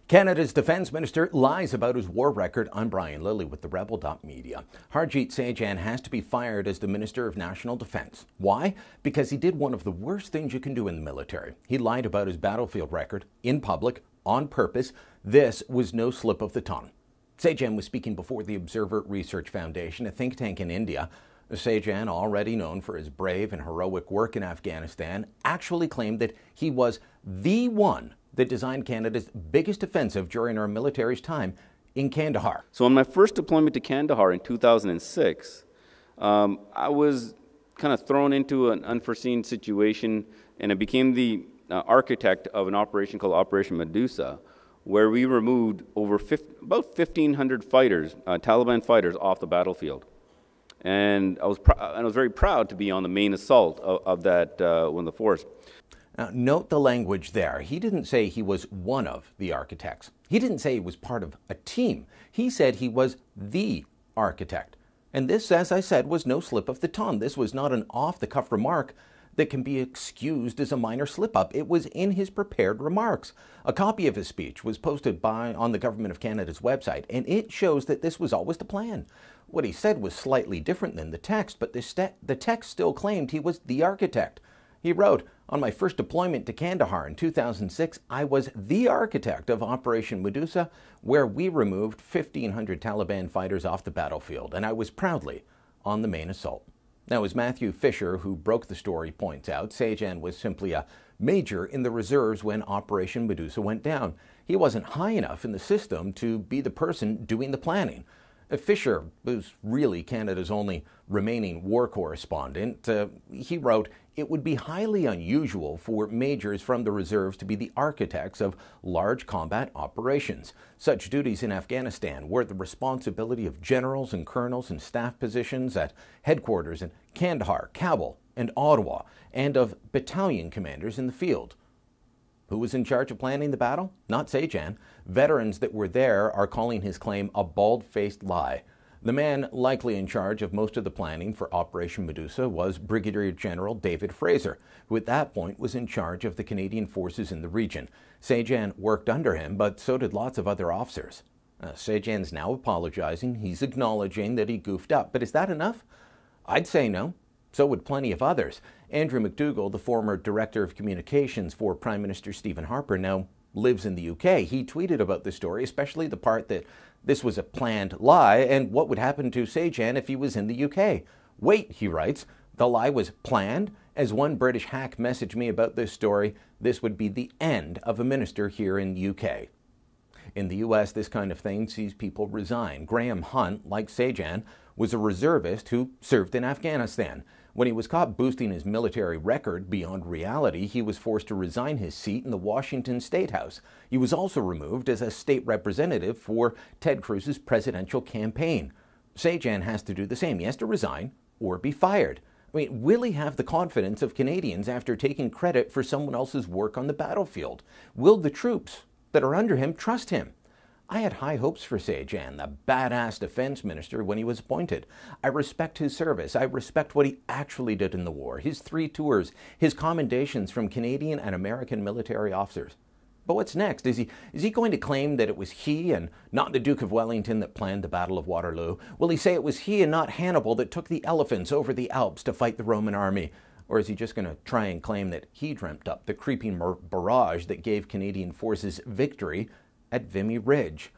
Canada's Defence Minister lies about his war record. I'm Brian Lilly with the Rebel.media. Harjit Sajjan has to be fired as the Minister of National Defence. Why? Because he did one of the worst things you can do in the military. He lied about his battlefield record in public, on purpose. This was no slip of the tongue. Sajjan was speaking before the Observer Research Foundation, a think tank in India. Sajjan, already known for his brave and heroic work in Afghanistan, actually claimed that he was the one that designed Canada's biggest offensive during our military's time in Kandahar. So on my first deployment to Kandahar in 2006, I was kind of thrown into an unforeseen situation, and I became the architect of an operation called Operation Medusa, where we removed about 1,500 fighters, Taliban fighters, off the battlefield. And I was very proud to be on the main assault of that one of the force. Now, note the language there. He didn't say he was one of the architects. He didn't say he was part of a team. He said he was the architect. And this, as I said, was no slip of the tongue. This was not an off-the-cuff remark that can be excused as a minor slip-up. It was in his prepared remarks. A copy of his speech was posted on the Government of Canada's website, and it shows that this was always the plan. What he said was slightly different than the text, but the text still claimed he was the architect. He wrote, "On my first deployment to Kandahar in 2006, I was the architect of Operation Medusa, where we removed 1,500 Taliban fighters off the battlefield, and I was proudly on the main assault." Now, as Matthew Fisher, who broke the story, points out, Sajjan was simply a major in the reserves when Operation Medusa went down. He wasn't high enough in the system to be the person doing the planning. Fisher was really Canada's only remaining war correspondent. He wrote, "It would be highly unusual for majors from the reserves to be the architects of large combat operations. Such duties in Afghanistan were the responsibility of generals and colonels in staff positions at headquarters in Kandahar, Kabul, and Ottawa, and of battalion commanders in the field." Who was in charge of planning the battle? Not Sajjan. Veterans that were there are calling his claim a bald-faced lie. The man likely in charge of most of the planning for Operation Medusa was Brigadier General David Fraser, who at that point was in charge of the Canadian forces in the region. Sajjan worked under him, but so did lots of other officers. Sajjan's now apologizing. He's acknowledging that he goofed up. But is that enough? I'd say no. So would plenty of others. Andrew MacDougall, the former Director of Communications for Prime Minister Stephen Harper, now lives in the UK. He tweeted about this story, especially the part that this was a planned lie and what would happen to Sajjan if he was in the UK. "Wait," he writes, "the lie was planned? As one British hack messaged me about this story, this would be the end of a minister here in the UK." In the US, this kind of thing sees people resign. Graham Hunt, like Sajjan, was a reservist who served in Afghanistan. When he was caught boosting his military record beyond reality, he was forced to resign his seat in the Washington State House. He was also removed as a state representative for Ted Cruz's presidential campaign. Sajjan has to do the same. He has to resign or be fired. I mean, will he have the confidence of Canadians after taking credit for someone else's work on the battlefield? Will the troops that are under him trust him? I had high hopes for Sajjan, the badass defense minister, when he was appointed. I respect his service. I respect what he actually did in the war, his 3 tours, his commendations from Canadian and American military officers. But what's next? Is he going to claim that it was he and not the Duke of Wellington that planned the Battle of Waterloo? Will he say it was he and not Hannibal that took the elephants over the Alps to fight the Roman army? Or is he just going to try and claim that he dreamt up the creeping barrage that gave Canadian forces victory at Vimy Ridge?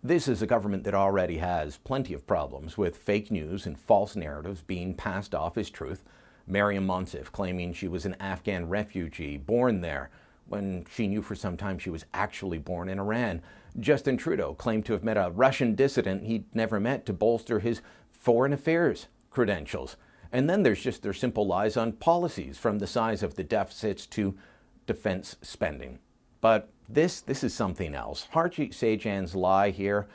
This is a government that already has plenty of problems with fake news and false narratives being passed off as truth. Maryam Monsef claiming she was an Afghan refugee born there when she knew for some time she was actually born in Iran. Justin Trudeau claimed to have met a Russian dissident he'd never met to bolster his foreign affairs credentials. And then there's just their simple lies on policies, from the size of the deficits to defense spending. But this is something else. Harjit Sajjan's lie here,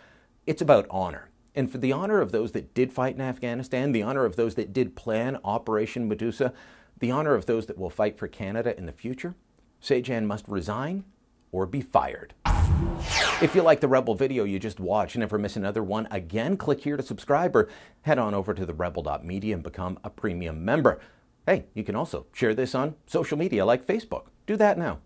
it's about honor. And for the honor of those that did fight in Afghanistan, the honor of those that did plan Operation Medusa, the honor of those that will fight for Canada in the future, Sajjan must resign or be fired. If you like the Rebel video you just watched and never miss another one again, click here to subscribe or head on over to the Rebel.media and become a premium member. Hey, you can also share this on social media like Facebook. Do that now.